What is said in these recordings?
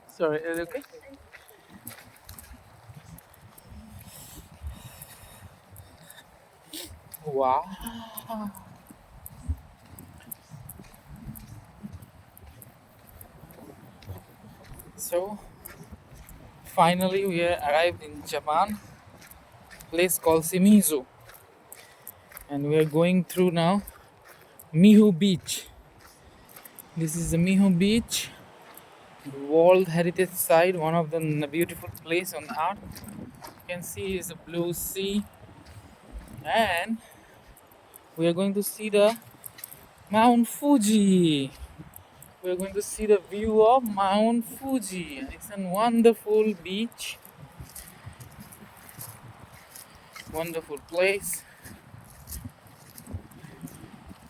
Sorry, is it okay? Wow. So finally we are arrived in Japan, place called Shimizu, and we are going through now Miho Beach. This is the Miho Beach, the World Heritage Site, one of the beautiful place on earth. You can see is a blue sea, and we are going to see the Mount Fuji. We are going to see the view of Mount Fuji. It's a wonderful beach, wonderful place.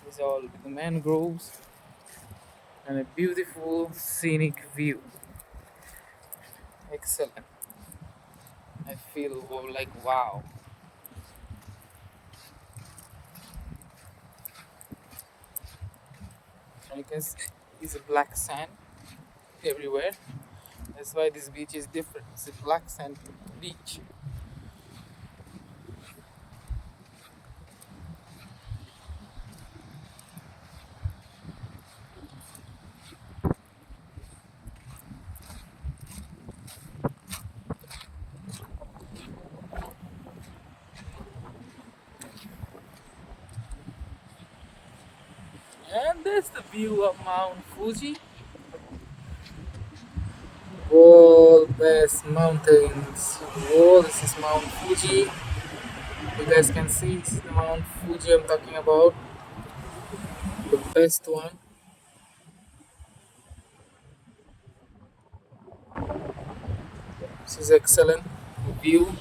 These are all the mangroves and a beautiful scenic view. Excellent. I feel like wow. I guess it's a black sand everywhere. That's why this beach is different. It's a black sand beach. And that's the view of Mount Fuji. World best mountains. Whoa, this is Mount Fuji. You guys can see this is the Mount Fuji I'm talking about. The best one. This is excellent view.